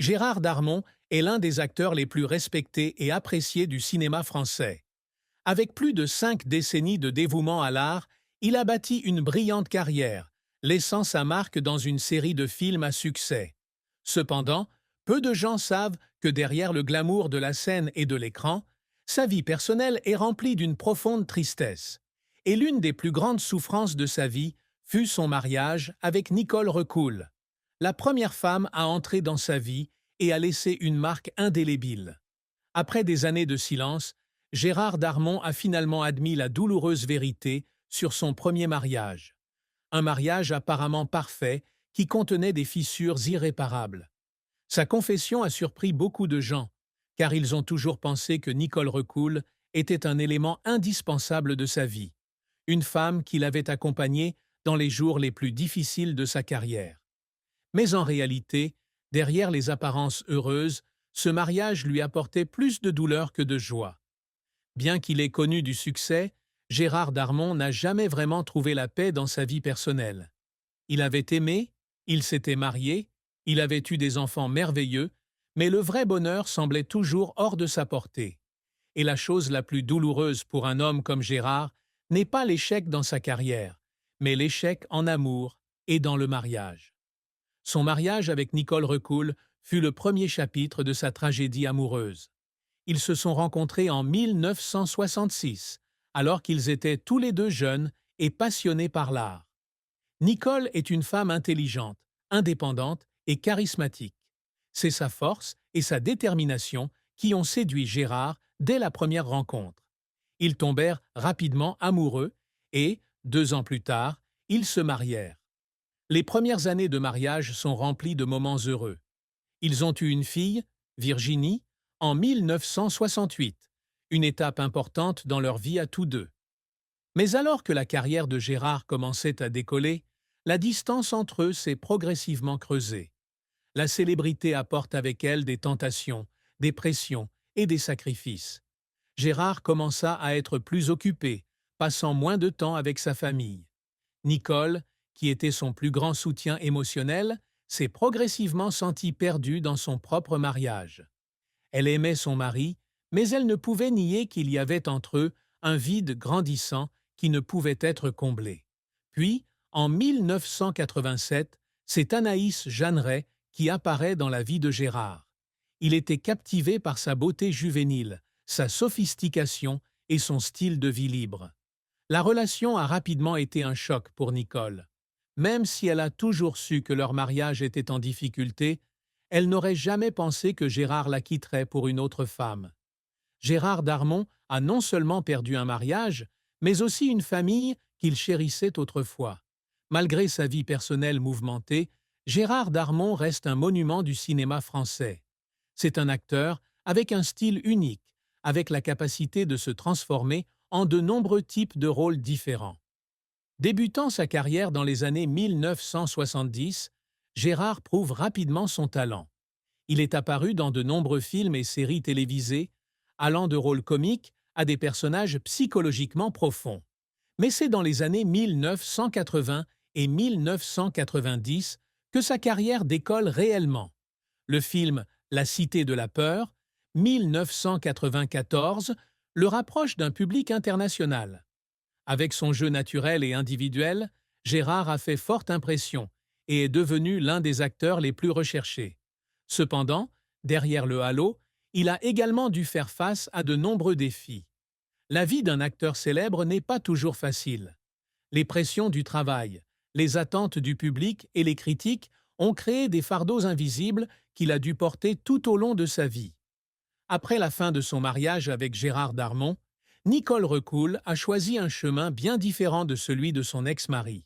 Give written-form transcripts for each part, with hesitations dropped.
Gérard Darmon est l'un des acteurs les plus respectés et appréciés du cinéma français. Avec plus de 5 décennies de dévouement à l'art, il a bâti une brillante carrière, laissant sa marque dans une série de films à succès. Cependant, peu de gens savent que derrière le glamour de la scène et de l'écran, sa vie personnelle est remplie d'une profonde tristesse. Et l'une des plus grandes souffrances de sa vie fut son mariage avec Nicole Recoul, la première femme à entrer dans sa vie et à laisser une marque indélébile. Après des années de silence, Gérard Darmon a finalement admis la douloureuse vérité sur son premier mariage. Un mariage apparemment parfait qui contenait des fissures irréparables. Sa confession a surpris beaucoup de gens, car ils ont toujours pensé que Nicole Recoul était un élément indispensable de sa vie, une femme qui l'avait accompagné dans les jours les plus difficiles de sa carrière. Mais en réalité, derrière les apparences heureuses, ce mariage lui apportait plus de douleur que de joie. Bien qu'il ait connu du succès, Gérard Darmon n'a jamais vraiment trouvé la paix dans sa vie personnelle. Il avait aimé, il s'était marié, il avait eu des enfants merveilleux, mais le vrai bonheur semblait toujours hors de sa portée. Et la chose la plus douloureuse pour un homme comme Gérard n'est pas l'échec dans sa carrière, mais l'échec en amour et dans le mariage. Son mariage avec Nicole Recoul fut le premier chapitre de sa tragédie amoureuse. Ils se sont rencontrés en 1966, alors qu'ils étaient tous les deux jeunes et passionnés par l'art. Nicole est une femme intelligente, indépendante et charismatique. C'est sa force et sa détermination qui ont séduit Gérard dès la première rencontre. Ils tombèrent rapidement amoureux et, 2 ans plus tard, ils se marièrent. Les premières années de mariage sont remplies de moments heureux. Ils ont eu une fille, Virginie, en 1968, une étape importante dans leur vie à tous deux. Mais alors que la carrière de Gérard commençait à décoller, la distance entre eux s'est progressivement creusée. La célébrité apporte avec elle des tentations, des pressions et des sacrifices. Gérard commença à être plus occupé, passant moins de temps avec sa famille. Nicole, qui était son plus grand soutien émotionnel, s'est progressivement sentie perdue dans son propre mariage. Elle aimait son mari, mais elle ne pouvait nier qu'il y avait entre eux un vide grandissant qui ne pouvait être comblé. Puis, en 1987, c'est Anaïs Jeanneret qui apparaît dans la vie de Gérard. Il était captivé par sa beauté juvénile, sa sophistication et son style de vie libre. La relation a rapidement été un choc pour Nicole. Même si elle a toujours su que leur mariage était en difficulté, elle n'aurait jamais pensé que Gérard la quitterait pour une autre femme. Gérard Darmon a non seulement perdu un mariage, mais aussi une famille qu'il chérissait autrefois. Malgré sa vie personnelle mouvementée, Gérard Darmon reste un monument du cinéma français. C'est un acteur avec un style unique, avec la capacité de se transformer en de nombreux types de rôles différents. Débutant sa carrière dans les années 1970, Gérard prouve rapidement son talent. Il est apparu dans de nombreux films et séries télévisées, allant de rôles comiques à des personnages psychologiquement profonds. Mais c'est dans les années 1980 et 1990 que sa carrière décolle réellement. Le film La Cité de la Peur, 1994, le rapproche d'un public international. Avec son jeu naturel et individuel, Gérard a fait forte impression et est devenu l'un des acteurs les plus recherchés. Cependant, derrière le halo, il a également dû faire face à de nombreux défis. La vie d'un acteur célèbre n'est pas toujours facile. Les pressions du travail, les attentes du public et les critiques ont créé des fardeaux invisibles qu'il a dû porter tout au long de sa vie. Après la fin de son mariage avec Gérard Darmon, Nicole Recoul a choisi un chemin bien différent de celui de son ex-mari.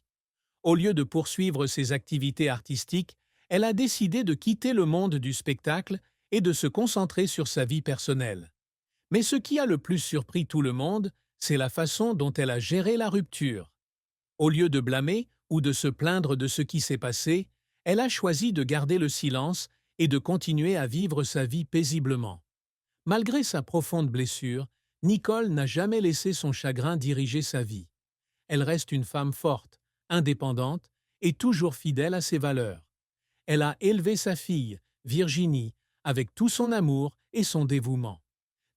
Au lieu de poursuivre ses activités artistiques, elle a décidé de quitter le monde du spectacle et de se concentrer sur sa vie personnelle. Mais ce qui a le plus surpris tout le monde, c'est la façon dont elle a géré la rupture. Au lieu de blâmer ou de se plaindre de ce qui s'est passé, elle a choisi de garder le silence et de continuer à vivre sa vie paisiblement. Malgré sa profonde blessure, Nicole n'a jamais laissé son chagrin diriger sa vie. Elle reste une femme forte, indépendante et toujours fidèle à ses valeurs. Elle a élevé sa fille, Virginie, avec tout son amour et son dévouement.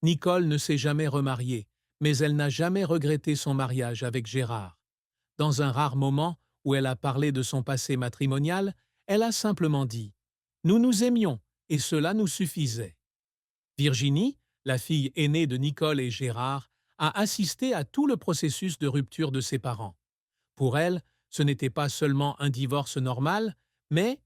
Nicole ne s'est jamais remariée, mais elle n'a jamais regretté son mariage avec Gérard. Dans un rare moment où elle a parlé de son passé matrimonial, elle a simplement dit « Nous nous aimions et cela nous suffisait ». Virginie, la fille aînée de Nicole et Gérard, a assisté à tout le processus de rupture de ses parents. Pour elle, ce n'était pas seulement un divorce normal, mais